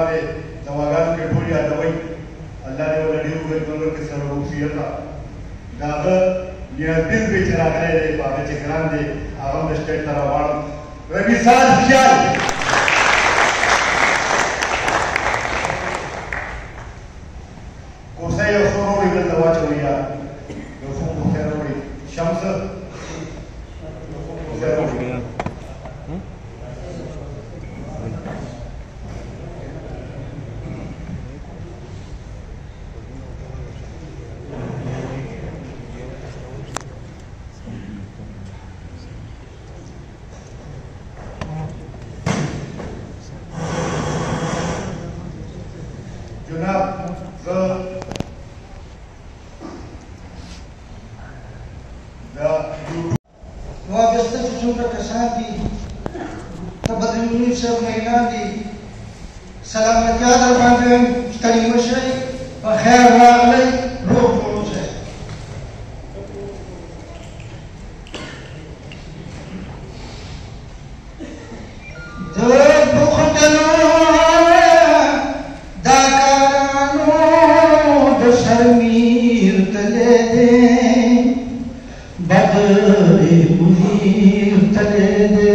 باندې دواګانو کې ټول یادوئ الله دې ورله ډېر اوږد عمر کې سره وصیت د هغه نیازبین دی چې راغلی دی په هغه چې ګران دی هغه هم د سټیج ته راغواړم ربي صاحب خیال کوسه یو څو روړي دلته واچوئ یار یو څو کوسه روړي شمس کوسه روړي سلامتیا در باندې ستړي مشئ په خیر راغلی روغ جوړ اوسئ د بوختلو دا کارانو د شرمیر تللی دی بدرې منیر تللی دی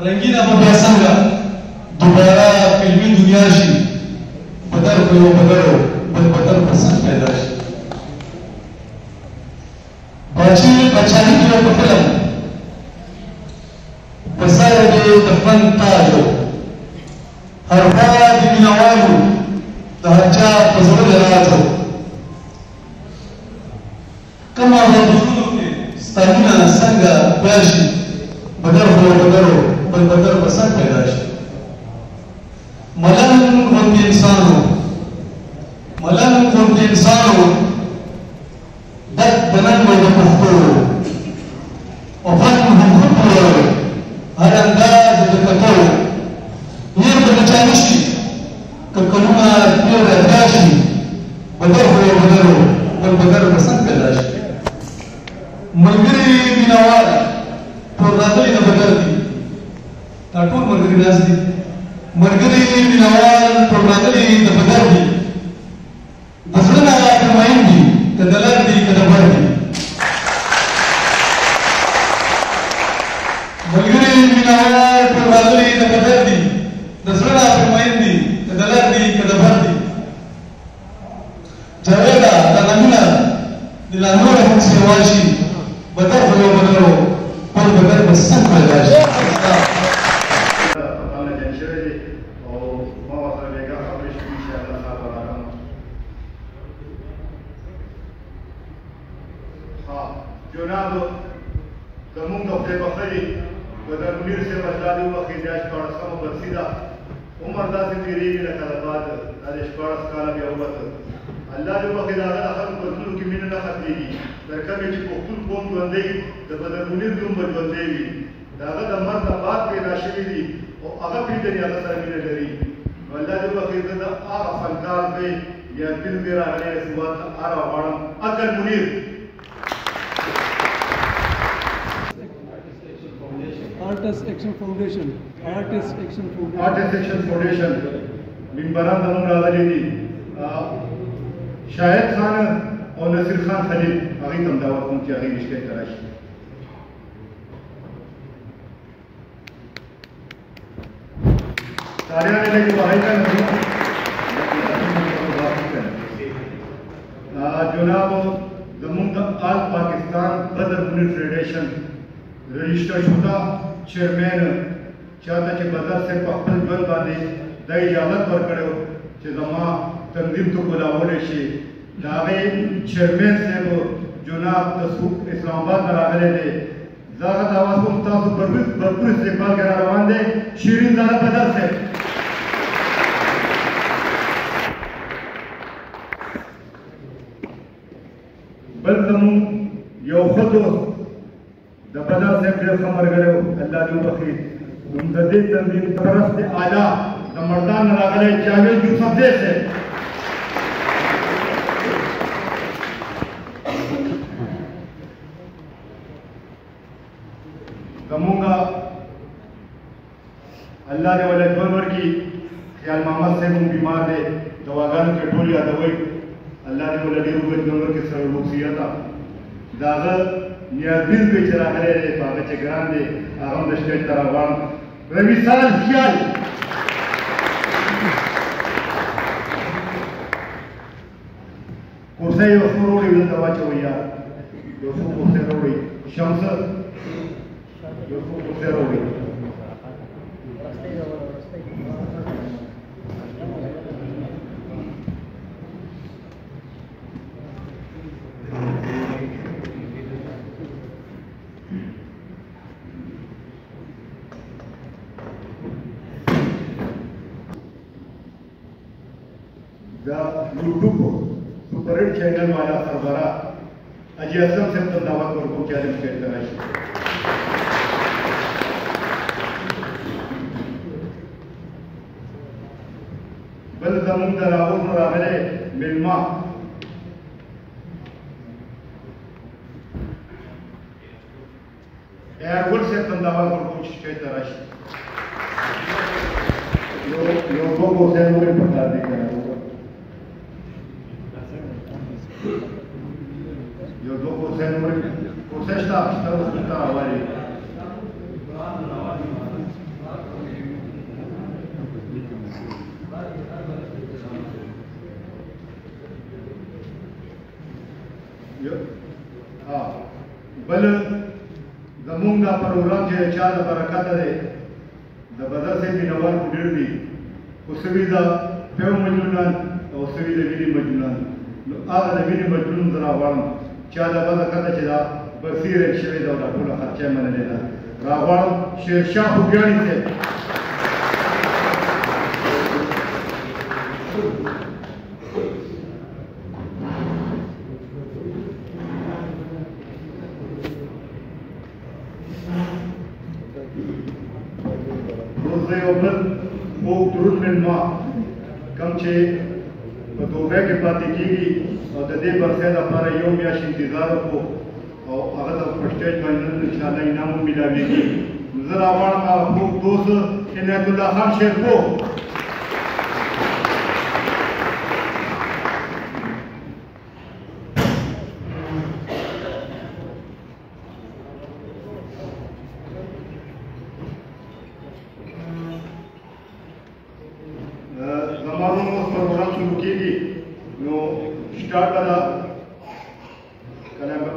رنگینه به بیا څنګه دوباره فلمي دنیا شي بدر په یو بدر بل بدر په څنګ پیدا شي بچانی کې په فلم په سر دې د فن تاج هر خوا د مینوالو د هر چا په زړه د راز کومه حدودو کې ستانونه څنګه پیل شي بدر خو بدرو بل بدر به څنګه پیدا شي ملنګ غوندې انسانو دک بننګ د پښتو او فن هم خود هر انداز د کتو ير د بچانی شي کلونه ډېر راشي بدر خو بدرو بل بدر به څنګه پیدا شي ملګري مینوال ټول راغلي د بدر دي دا ټول ملګري ناست دي ملګري مینوال ټول راغلي د بدر دي د زړه نه فرماین دي که د لر دي که د بر دي ملګري مینوال ټول راغلي د بدر دي د زړه نه فرماین دي که د لر دي که د بر دي جاویدا د نمونه د لا نور هم سیوا شي بدر خو یو بدرو بل بدر به څنګه پیدا شي جناب زمون د خدای بخښي بدر منیر سے بدلا دی وخت د اشپارسم برسیدا عمر داسې تیریږي لکه د باد د اشپارس کاله بیا وبته الله دې وخت دا خلک په ټولو کې مینه نه ختمېږي تر کومه چې پښتون قوم ژوندی د بدر منیر نوم به ژوندی وي د هغه د مرګ نه بعد پیدا شوي دي او هغه پېژني هغه سره مینه لري نو الله دې وخت د هغه فنکار دی یا دل دې راغلی سوات هغه غواړم عقل منیر Artist Action Foundation منبران زموږ راغلي دي شاهد خان او نصیر خان خلیل هغوی ته هم دعوت کوم چې هغوی رښتیا ته راشي تاریخ لګي وایي جناب زموږ د آل پاکستان بدر منیر فیډریشن رجسٹر شدہ چیئرمین چاہتا چې بدر سے په خپل ژوند باندې د اجازت ورکړو چې زما تنظیم ته کولاولی شي د هغې چیئرمین صاحب جناب تصوف اسلام آباد نه راغلی دی زه هغه دعوت کوم تاسو بھرپور استقبال کې را روان دی شیرین زاده بدر صاحب بل زموږ یو ښه دوست د بدر صاحب ډېر ښه ملګری و الله دې وبخښي د دې تنظیم پرست اعلی د مردان نه راغلی جاوید یوسفزی صاحب زمونږ الله دې ولې ژوند ورکړي خیال محمد صاحب هم بیمار دی دواګانو کې ټول یادوئ الله دې ولې ډېر اوږد ژوند ورکړي سره روغصیته د هغه نیازبین دوی چې راغلی دی په هغه چې ګران دی هغه هم د سټیج ته راغواړم رویسال خیال کورسۍ یو څو روړی دلته واچوئ یار یو څو کورسۍ روړی شمس یو څو کورسۍ روړی YouTube super hit channel वाला सरबरा अजय असलम से तो दावा को चैलेंज करता है बल जमुन दरावो रागले मिलमा एयरपोर्ट से तो दावा को कोशिश करता है यो को से मुझे पता नहीं है Yo do você está ali. بل زمونږ دا پروګرام چې چا د برکت دی د بدر صاحب مینوال خو ډېر دي خو سوي د پیو مجنونان او سوي د مینې مجنونان نو هغه د مینې مجنون زه راغواړم چا د برکته چې دا برسیره شوې ده او دا ټوله خرچه یې منلې ده راغواړم شیرشاه خوږیاڼي صاحب روزه یو بل خوږ درود مېلمه کوم چې په دوبۍ کې پاتې کېږي او د دې برخې لپاره یو میاشت انتظار وکړو او هغه ته په سټیج باندې نن انشاءالله انعام هم میلاویږي نو زه راغواړم هغه خوږ دوست عنایت الله خان شیرپور زمانو اوس پروګرام شروع کېږي نو سټارټ به ده کله به